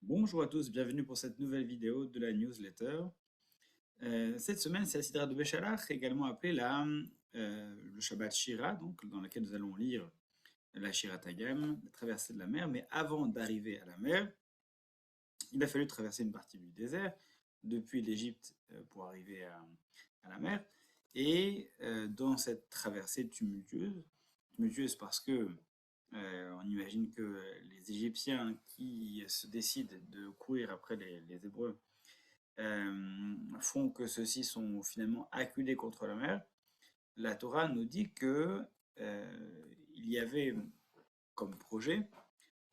Bonjour à tous, bienvenue pour cette nouvelle vidéo de la newsletter. Cette semaine, c'est la Sidra de Béchalach, également appelée le Shabbat Shira, donc, dans laquelle nous allons lire la Shirat Hayam, la traversée de la mer. Mais avant d'arriver à la mer, il a fallu traverser une partie du désert, depuis l'Égypte pour arriver à la mer. Et dans cette traversée tumultueuse parce que on imagine que les Égyptiens qui se décident de courir après les Hébreux font que ceux-ci sont finalement acculés contre la mer. La Torah nous dit que il y avait comme projet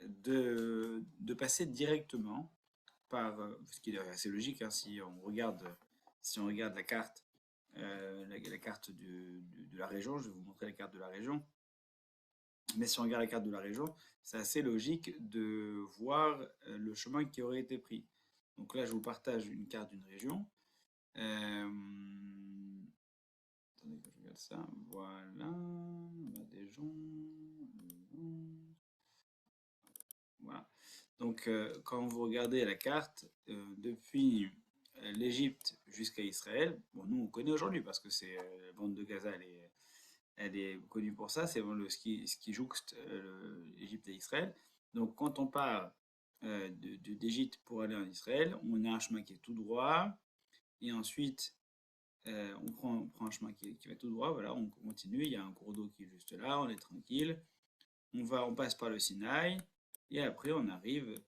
de passer directement par, ce qui est assez logique, hein, si on regarde la carte, la carte de la région. Je vais vous montrer la carte de la région. Mais si on regarde la carte de la région, c'est assez logique de voir le chemin qui aurait été pris. Donc là, je vous partage une carte d'une région. Attendez que je regarde ça. Voilà. On a des gens. Voilà. Donc, quand vous regardez la carte, depuis l'Égypte jusqu'à Israël, bon, nous on connaît aujourd'hui parce que c'est la bande de Gaza, elle est connue pour ça, c'est ce qui jouxte l'Égypte et Israël. Donc, quand on part d'Égypte pour aller en Israël, on a un chemin qui est tout droit, et ensuite on prend un chemin qui va tout droit, voilà, on continue, il y a un cours d'eau qui est juste là, on est tranquille, on passe par le Sinaï, et après on arrive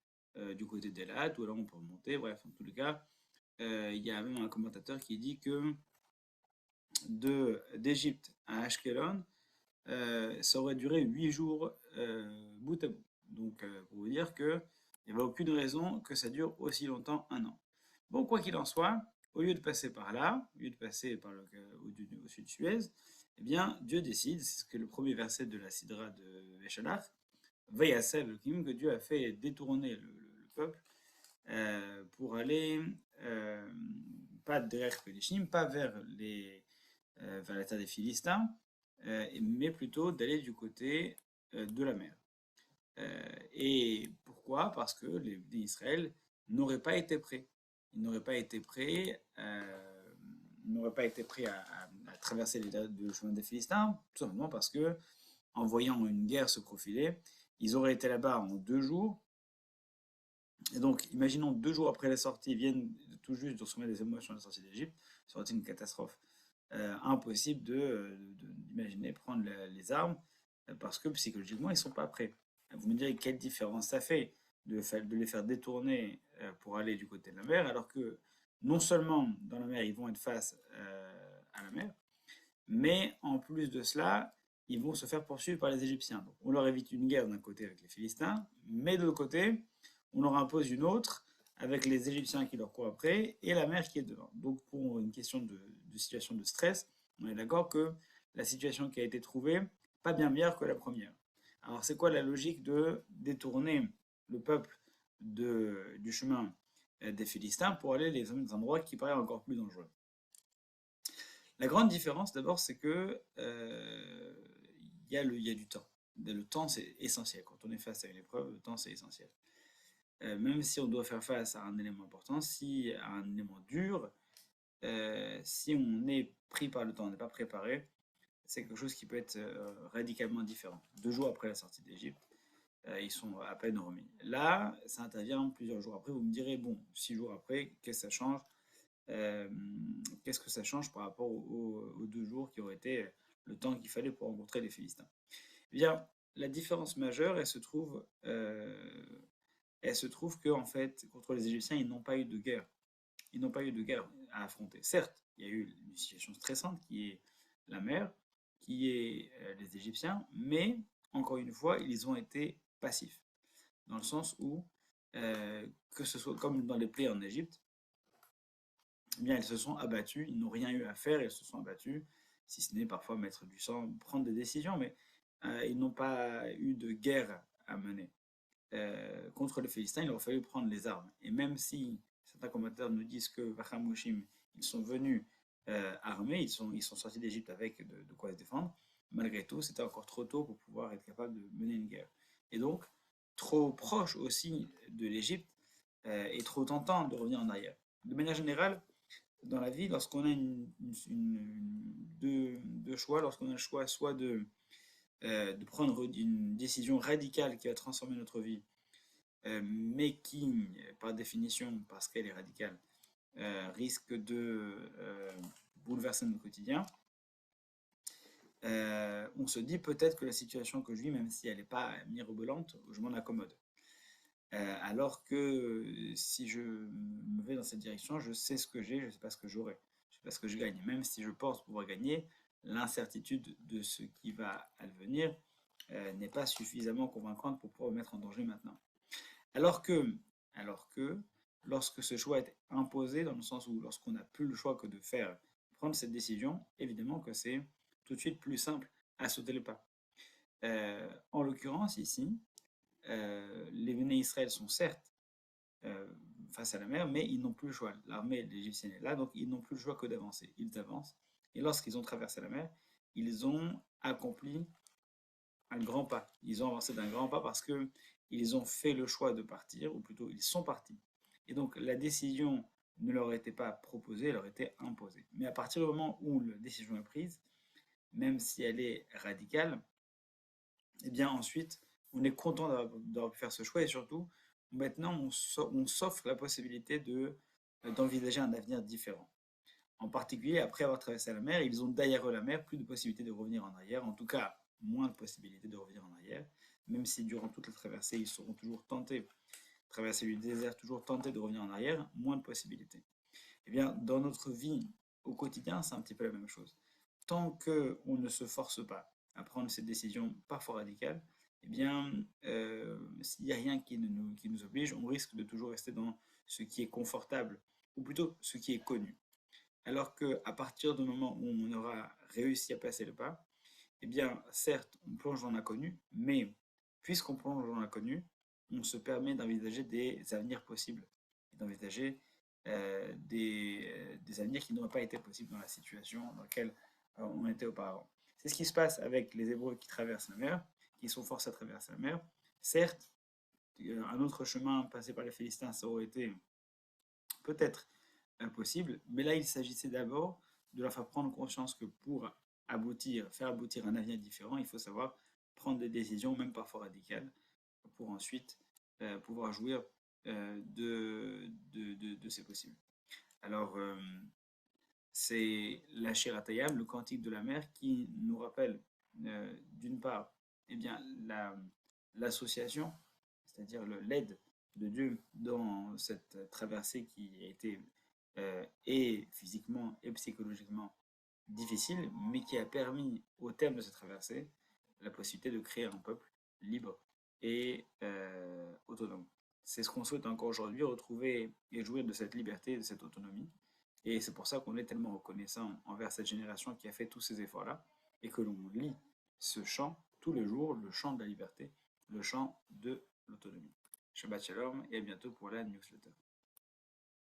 du côté d'Elat, où là on peut remonter, bref, en tous les cas, il y a même un commentateur qui dit que d'Égypte à Ashkelon, ça aurait duré 8 jours bout à bout. Donc, pour vous dire qu'il n'y avait aucune raison que ça dure aussi longtemps, un an. Bon, quoi qu'il en soit, au lieu de passer par là, au lieu de passer au sud de Suez, eh bien, Dieu décide, c'est ce que le premier verset de la Sidra de Veshalach, Vayasel, que Dieu a fait détourner le peuple pour aller, pas derrière Pelishim, pas vers la terre des Philistins, mais plutôt d'aller du côté de la mer. Et pourquoi? Parce que les d'Israël n'auraient pas été prêts. Ils n'auraient pas été prêts, à traverser le chemin des Philistins, tout simplement parce que, en voyant une guerre se profiler, ils auraient été là-bas en 2 jours. Et donc, imaginons 2 jours après la sortie, ils viennent tout juste de se remettre des émotions de la sortie d'Égypte, ça aurait été une catastrophe. Impossible d'imaginer prendre les armes parce que psychologiquement ils ne sont pas prêts. Vous me direz quelle différence ça fait de les faire détourner pour aller du côté de la mer, alors que non seulement dans la mer ils vont être face à la mer, mais en plus de cela, ils vont se faire poursuivre par les Égyptiens. Donc, on leur évite une guerre d'un côté avec les Philistins, mais de l'autre côté, on leur impose une autre avec les Égyptiens qui leur courent après et la mer qui est devant. Donc, pour une question de situation de stress, on est d'accord que la situation qui a été trouvée, pas bien meilleure que la première. Alors, c'est quoi la logique de détourner le peuple du chemin des Philistins pour aller dans endroits qui paraissent encore plus dangereux? La grande différence, d'abord, c'est que il y a du temps. Le temps, c'est essentiel. Quand on est face à une épreuve, le temps, c'est essentiel. Même si on doit faire face à un élément important, à un élément dur, si on est pris par le temps, on n'est pas préparé, c'est quelque chose qui peut être radicalement différent. 2 jours après la sortie d'Égypte, ils sont à peine remis. Là, ça intervient plusieurs jours après. Vous me direz, bon, 6 jours après, qu'est-ce que ça change? Euh, Qu'est-ce que ça change par rapport aux 2 jours qui auraient été le temps qu'il fallait pour rencontrer les Philistins? Eh bien, la différence majeure, elle se trouve que en fait, contre les Égyptiens, ils n'ont pas eu de guerre. Ils n'ont pas eu de guerre à affronter. Certes, il y a eu une situation stressante qui est la mer, qui est les Égyptiens, mais encore une fois, ils ont été passifs. Dans le sens où, que ce soit comme dans les plaies en Égypte, eh bien, ils se sont abattus, ils n'ont rien eu à faire, ils se sont abattus, si ce n'est parfois mettre du sang, prendre des décisions, mais ils n'ont pas eu de guerre à mener. Contre les Philistins, il aurait fallu prendre les armes. Et même si certains commentateurs nous disent que Vachamushim, ils sont venus armés, ils sont sortis d'Égypte avec de quoi se défendre, malgré tout, c'était encore trop tôt pour pouvoir être capable de mener une guerre. Et donc, trop proche aussi de l'Égypte et trop tentant de revenir en arrière. De manière générale, dans la vie, lorsqu'on a deux choix, lorsqu'on a le choix soit de prendre une décision radicale qui va transformer notre vie, mais qui, par définition, parce qu'elle est radicale, risque de bouleverser notre quotidien, on se dit peut-être que la situation que je vis, même si elle n'est pas mirobolante, je m'en accommode. Alors que si je me vais dans cette direction, je sais ce que j'ai, je ne sais pas ce que j'aurai, je ne sais pas ce que je gagne. Même si je pense pouvoir gagner, l'incertitude de ce qui va advenir n'est pas suffisamment convaincante pour pouvoir me mettre en danger maintenant. Alors que, alors que lorsque ce choix est imposé, dans le sens où lorsqu'on n'a plus le choix que de prendre cette décision, évidemment que c'est tout de suite plus simple à sauter le pas. En l'occurrence, ici, les Béné Israël sont certes face à la mer, mais ils n'ont plus le choix. L'armée égyptienne est là, donc ils n'ont plus le choix que d'avancer. Ils avancent, et lorsqu'ils ont traversé la mer, ils ont accompli un grand pas. Ils ont avancé d'un grand pas parce que ils ont fait le choix de partir, ou plutôt ils sont partis. Et donc la décision ne leur était pas proposée, elle leur était imposée. Mais à partir du moment où la décision est prise, même si elle est radicale, et bien ensuite, on est content d'avoir pu faire ce choix et surtout, maintenant, on s'offre la possibilité d'envisager un avenir différent. En particulier, après avoir traversé la mer, ils ont derrière eux la mer, plus de possibilités de revenir en arrière, en tout cas, moins de possibilités de revenir en arrière, même si durant toute la traversée, ils seront toujours tentés, traverser le désert, toujours tentés de revenir en arrière, moins de possibilités. Eh bien, dans notre vie au quotidien, c'est un petit peu la même chose. Tant qu'on ne se force pas à prendre cette décision parfois radicale, eh bien, s'il n'y a rien qui nous oblige, on risque de toujours rester dans ce qui est confortable, ou plutôt ce qui est connu. Alors qu'à partir du moment où on aura réussi à passer le pas, eh bien, certes, on plonge dans l'inconnu, mais puisqu'on plonge dans l'inconnu, on se permet d'envisager des avenirs possibles, d'envisager des avenirs qui n'auraient pas été possibles dans la situation dans laquelle on était auparavant. C'est ce qui se passe avec les Hébreux qui traversent la mer, qui sont forcés à traverser la mer. Certes, un autre chemin passé par les Philistins, ça aurait été peut-être impossible, mais là, il s'agissait d'abord de leur faire prendre conscience que pour faire aboutir un avenir différent, il faut savoir prendre des décisions, même parfois radicales, pour ensuite pouvoir jouir de ces possibles. Alors, c'est la Shiratayam, le cantique de la mer, qui nous rappelle d'une part eh bien, l'association, c'est-à-dire l'aide de Dieu dans cette traversée qui a été et physiquement et psychologiquement difficile, mais qui a permis, au terme de cette traversée, la possibilité de créer un peuple libre et autonome. C'est ce qu'on souhaite encore aujourd'hui, retrouver et jouir de cette liberté, de cette autonomie. Et c'est pour ça qu'on est tellement reconnaissant envers cette génération qui a fait tous ces efforts-là et que l'on lit ce chant tous les jours, le chant de la liberté, le chant de l'autonomie. Shabbat Shalom et à bientôt pour la newsletter.